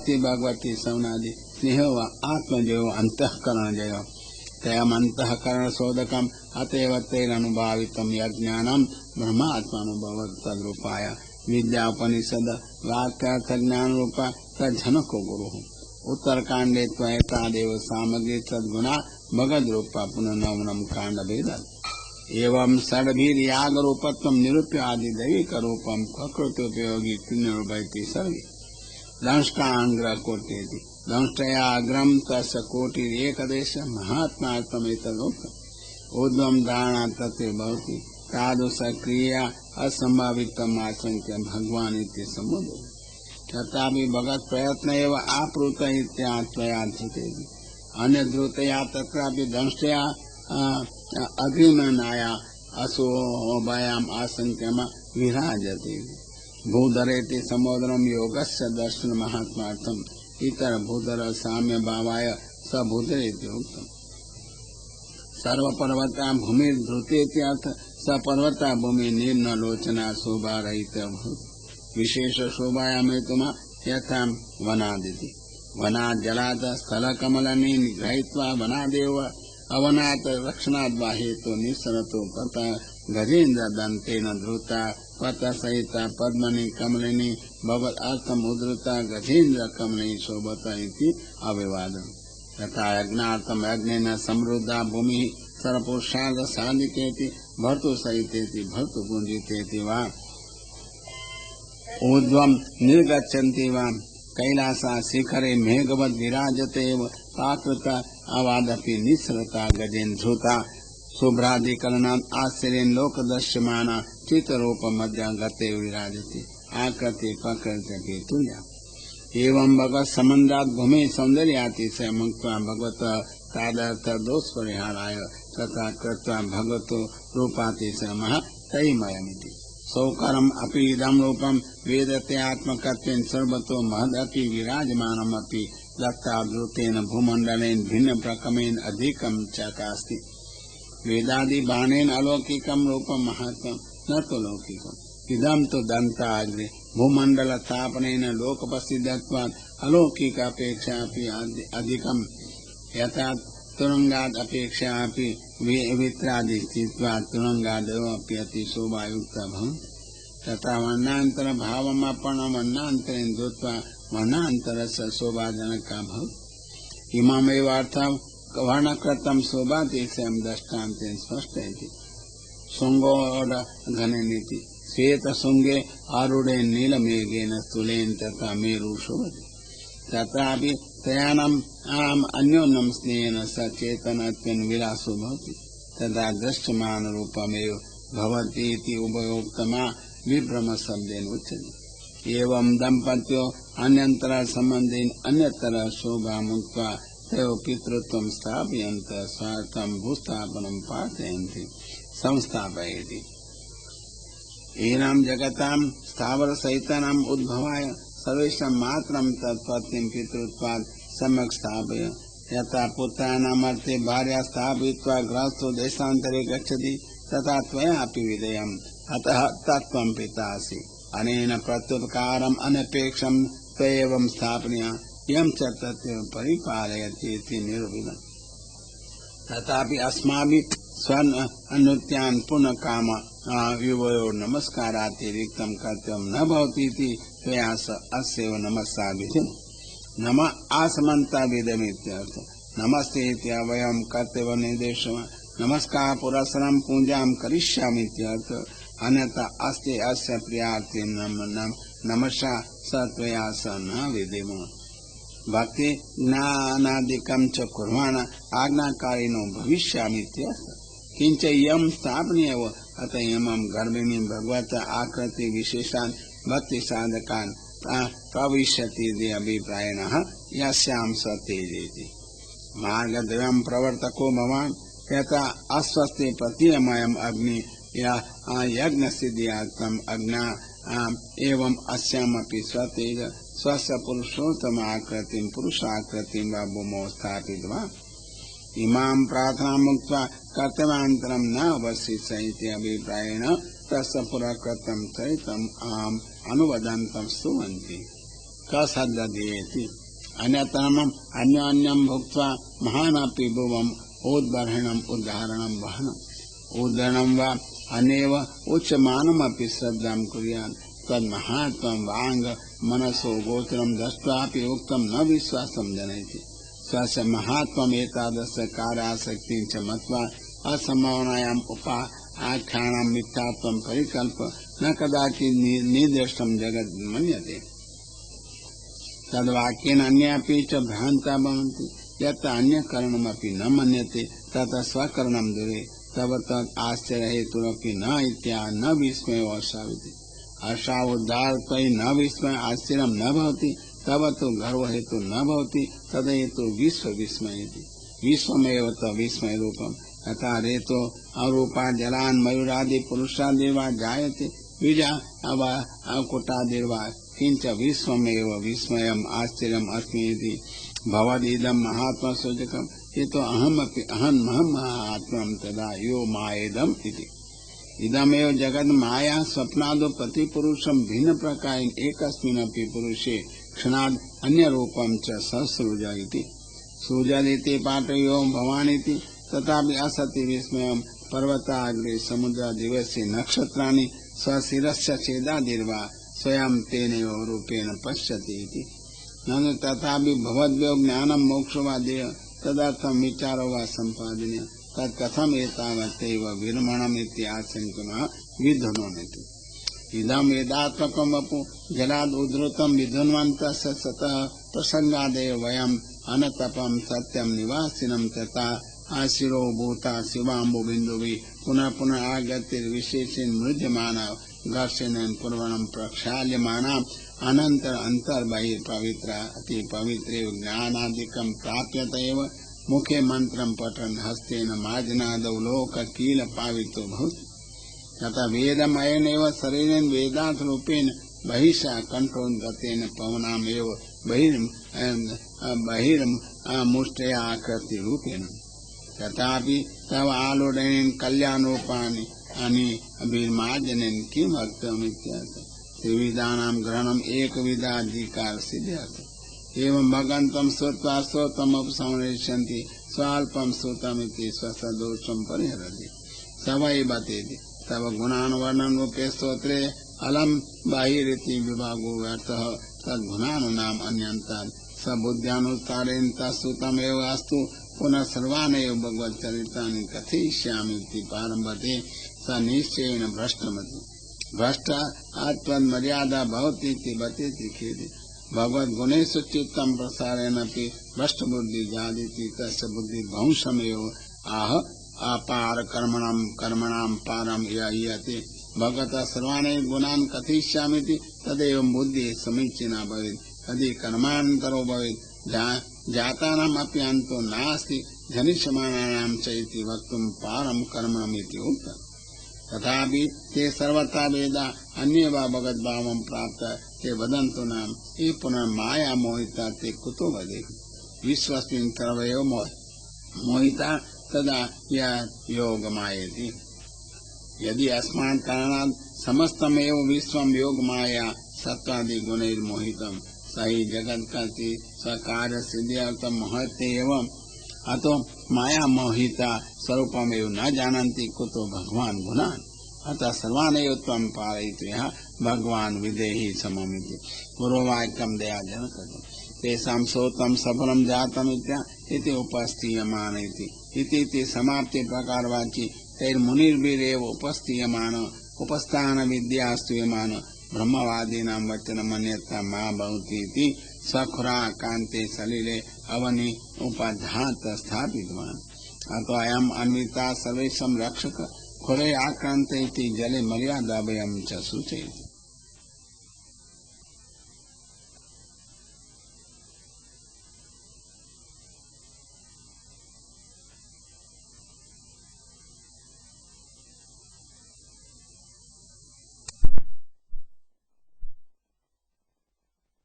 भक्ति भगवती सवनादि स्नेह व आत्मजयो अंतःकरण जयो तयम अंतःकरण शोधकम अतएव तैरनुभावितम यज्ञानम ब्रह्मात्मानुभव तद्रूपाय विद्यापनिषद वाक्यार्थ ज्ञान रूपा तज्जनको गुरु उत्तरकांडे त्वयतादेव सामग्री तद्गुणा भगद रूपा पुनः नवनम कांड भेद एवं षड्भीर याग रूपत्व निरूप्य आदि दैविक रूपम प्रकृति उपयोगी पुण्यरूपैति सर्वे दंष्टांग्र कोटेति दंष्टयाग्रम तस्य कोटिर एकदेश महात्मार्थमेतदोक्तम् ऊर्ध्वं धारणा तत्र भवति तादृश क्रिया असंभावितम् आशंक्य भगवान् इति सम्बोधयति तथापि भगवत् प्रयत्न एव आपृत इत्यात्वया धृतेति अन्य धृतया तत्रापि दंष्टया अग्रिमनाया असोभयाम् आशंक्यम विराजते भूधरेति सम्बोधनम योगस्य दर्शन महात्मार्थम इतर भूधर साम्य भावाय स भूधरेति उक्तम् सर्वपर्वता भूमि धृतेति अर्थ स पर्वता भूमि निर्नलोचना शोभा रहित विशेष शोभायाम हेतुमा यथा वनादिति वनात् जलात् स्थलकमलनि गृहीत्वा वनादेव अवनात् रक्षणाद् वा हेतु निस्सरतो पत गजेन्द्र दन्तेन धृता पत सहिता पद्मनि कमलिनी भवत् अर्थम उद्धृता गजेन्द्र कमलिनी शोभत इति अविवादम् तथा यज्ञार्थम यज्ञेन समृद्धा भूमि सर्वपुरुषार्थ साधिकेति भर्तु सहितेति भर्तु पुंजितेति वा ऊर्ध्वं निर्गच्छन्ति वा कैलासा शिखरे मेघवद् विराजते एव प्राकृत अवादपि निःसृता गजेन्द्रुता शुभ्राधिकरणात् आश्चर्येन लोकदर्श्यमाना चित्तरूपमद्य गते विराजति आकृति प्रकृति तुल्या एवं भगवत् सम्बन्धात् भूमि सौन्दर्यातिशय मुक्त्वा भगवतः तादर्थ दोष परिहाराय तथा कृत्वा भगवतो रूपातिशयमः तैमयमिति सौकरम अपि इदं रूपं वेदते आत्मकत्वेन सर्वतो महदपि विराजमानम् अपि दत्ताद्रुतेन भूमण्डलेन भिन्न प्रकमेन अधिकं च कास्ति वेदादि बाणेन अलौकिकं रूपं महत्वं न तो लौकिकम् इदं तो दन्ताग्रे भूमण्डल स्थापनेन लोकप्रसिद्धत्वात् अलौकिक अपेक्षा अपि अधिकं यथा तुरंगाद अपेक्षा अपि वित्रादि स्थित्वा तुरंगादेव अपि अति शोभायुक्ता भवन्ति तथा वर्णांतर भावमर्पणं वर्णांतरेण धृत्वा वर्णांतरस्य शोभाजनका भवति इममेव अर्थं वर्णकृतं शोभातिशयं दृष्टान्तेन स्पष्टयति शृङ्गोड घनेनिति श्वेत शृङ्गे आरूढेन नीलमेघेन स्थूलेन तथा मेरु शोभते तत्रापि तयानम् अन्योन्यं स्नेहेन सचेतनत्वेन विलासो भवति तदा दृश्यमान रूपमेव भवति इति उभयोक्तमा विभ्रम शब्देन उच्यते एवं दम्पत्यो अन्यंतर संबंधेन अन्यतर शोभा मुक्त्वा तयो पितृत्वं स्थापयन्त स्वार्थं भूस्थापनं पाठयन्ति संस्थापयति एनां जगतां स्थावर सहितानाम् उद्भवाय सर्वेषां मात्रं तत्पत्तिं पितृत्वात् सम्यक् स्थापय यथा पुत्राणामर्थे भार्या स्थापयित्वा गृहस्थो देशान्तरे गच्छति तथा त्वयापि विधेयम् अतः तत्त्वं पितासि अनेन प्रत्युपकारम् अनपेक्षं त्वयैवं स्थापनीया यं च तत्त्वं परिपालयति इति निरूपितम् तथापि अस्माभिः स्वन् अनुत्यान् पुनः काम युवयोः नमस्कारातिरिक्तं कर्तव्यं न भवति इति त्वया अस्यैव नमस्कारविधिम् नम आसमन्ता विधमित्यर्थ नमस्ते इति वयं कर्तव्यनिर्देशः नमस्कार पुरस्सरं पूजां करिष्यामि इत्यर्थ अन्यथा अस्ति अस्य प्रियार्थे नमसा स त्वया स न विधिम भक्ति ज्ञानादिकं च कुर्वाण आज्ञाकारिणो भविष्यामि इत्यर्थ किंच यम स्थापनीयव अतः यमं गर्भिणी भगवत आकृति विशेषान् भक्ति साधकान् प्रविशति इति अभिप्रायेण यस्यां स तेजेति मार्गद्वयं प्रवर्तको भवान् यथा अस्वस्थे प्रतीयमयम् अग्नि यज्ञ सिद्ध्यार्थम् अग्ना एवं अस्यामपि स्वतेज स्वस्य पुरुषोत्तम आकृतिं पुरुषाकृतिं वा भूमौ स्थापितवान् इमां प्रार्थनां मुक्त्वा कर्तव्यान्तरं न अवशिष्यति अभिप्रायेण तस्य पुरकृतं चरितम् अनुवदन्तं स्तुवन्ति कसद्दधीयेति अन्यतरमम् अन्योन्यं भुक्त्वा महानपि भुवम् उद्बर्हिणम् उद्धारणं वहनम् उद्धरणं वा अनेव उच्यमानमपि श्रद्धां कुर्यात् तन्महात्म्यं वाङ् मनसो गोचरं दृष्ट्वापि उक्तं न विश्वासं जनयति स्वस्य महात्म्यम् एतादृश कार्यासक्तिं च मत्वा असंभावनायाम् आख्यानां मिथ्यात्वं परिकल्प न कदाचित् निदृष्टं जगत् मन्यते तद्वाक्येन अन्यापि च भ्रान्ता भवन्ति यत्र अन्यकरणमपि न मन्यते ततः स्वकरणं दूरे तब तत् आश्चर्यहेतुरपि न इत्या न विस्मयो अशाविति अशावुद्धारत्वयि न विस्मय आश्चर्यं न भवति तब तो गर्वहेतु न भवति तदहेतु विश्व विस्मयति विश्वमेव विस्मय रूपम् तथा रेतो अरूपा जलान् मयूरादि पुरुषादिर्वा जायते बीजा अकुटादिर्वा किंच विश्वमेव विस्मयम् आश्चर्यम् अस्मि इति भवदिदं महात्मा सूचकम् ये तो अहम् महात्मं तदा यो मायेदम् इति इदमेव जगत् माया स्वप्नादो प्रतिपुरुषं भिन्न प्रकार एकस्मिन्नपि पुरुषे क्षणाद् अन्य रूपं च ससृज इति सृजदिति पाठयो भवानिति तथापि असति विस्मयं पर्वताग्रे समुद्रादिवसे नक्षत्राणि स्वशिरस्य छेदादिर्वा स्वयं तेनैव रूपेण पश्यति इति ननु तथापि भवद्यो ज्ञानं मोक्षो वा देय तदर्थं विचारो वा सम्पादनीय तत्कथम् एतावत्यैव विरमणम् इति आशङ्कनः विधुनोति इदम् वेदात्मकं वपु जलाद् उद्धृतं विधुन्वन्तस्य सतः प्रसङ्गादेव वयम् अनतपं सत्यं निवासिनं तथा आशिरो भूता शिवाम्बुबिन्दुभिः पुनः पुनः आगतिर्विशेषेण मृज्यमाना घर्षणेन पूर्वणं प्रक्षाल्यमाना अनन्तर अन्तर्बहिः पवित्र अति पवित्रे ज्ञानादिकं प्राप्यत एव मुखे मंत्रं पठन् हस्तेन मार्जनादौ लोककील पावितो भवति तथा वेदमयेनैव शरीरेण वेदार्थ रूपेण बहिषा कंठोन्गतेन पवनामेव बहिर्मुष्टया आकृति रूपेण तथापि तव आलोडनेन कल्याणोपानि अभिर्मार्जनेन किम् अर्थम् इत्यर्थः त्रिविधानां ग्रहणम् एकविधाधिकार सिद्ध्यर्थः एवं भगवन्तं श्रुत्वा श्रोतमुपसंहरिष्यन्ति स्वाल्पं श्रुतमिति स्वसदोषं परिहरति स वै बतेति तव गुणानुवर्णन रूपे स्तोत्रे अलम बाहिरिति विभागो व्यर्थः तद्गुणानुनाम अन्यन्तात् स बुद्ध्यानुसारेण तत्श्रुतमेव अस्तु पुनः सर्वानेव भगवच्चरितानि कथयिष्यामि इति प्रारम्भते स निश्चयेन भ्रष्टमति भ्रष्ट आत्मर्यादा भवति इति बतेति खेदे भगवद्गुणेषु चित्तं प्रसारेणपि भ्रष्टबुद्धि जायते तस्य बुद्धि भंशमेव आह अपार कर्मणां पारं यते भगवतः सर्वाणि गुणान् कथयिष्यामीति तदेव बुद्धिः समीचीना भवेत् यदि कर्मान्तरो भवेत् जातानाम् अपि अन्तो नास्ति जनिष्यमाणानां च इति वक्तुं पारं कर्मणमिति उक्तम् तथापि ते सर्वथा वेदा अन्ये वा भगवद्भावं प्राप्त ते वदन्तु नाम ये पुनः माया मोहिता ते कुतो वदेयुः विश्वस्मिन् सर्वैव मोहिता तदा योग मायेति यदि अस्मात् कारणात् समस्तमेव विश्वं योग माया सत्वादि गुणैर्मोहितं स हि जगत्कर्त्री सकार्य सिद्ध्यर्थं मोहते एवं अतो माया मोहिता स्वरूपमेव न जानन्ति कुतो भगवान् गुणान् अतः सर्वानेव त्वं पारयित्वा भगवान् विदेहि सममिति पूर्ववाक्यं दया जनकम् तेषां श्रोतं सफलं जातम् इति उपस्थीयमान इति समाप्ति प्रकारवाची तैर्मुनिर्भिरेव उपस्थीयमान उपस्थान विद्या स्तूयमान ब्रह्मवादीनां वचनम् अन्यथा मा भवति इति सखुरा कान्ते सलिले अवनि उपधात स्थापितवान् अतो अयम् अन्विता सर्वेषां रक्षक खुरे आक्रान्ते इति जले मर्यादा वयं च सूचयति।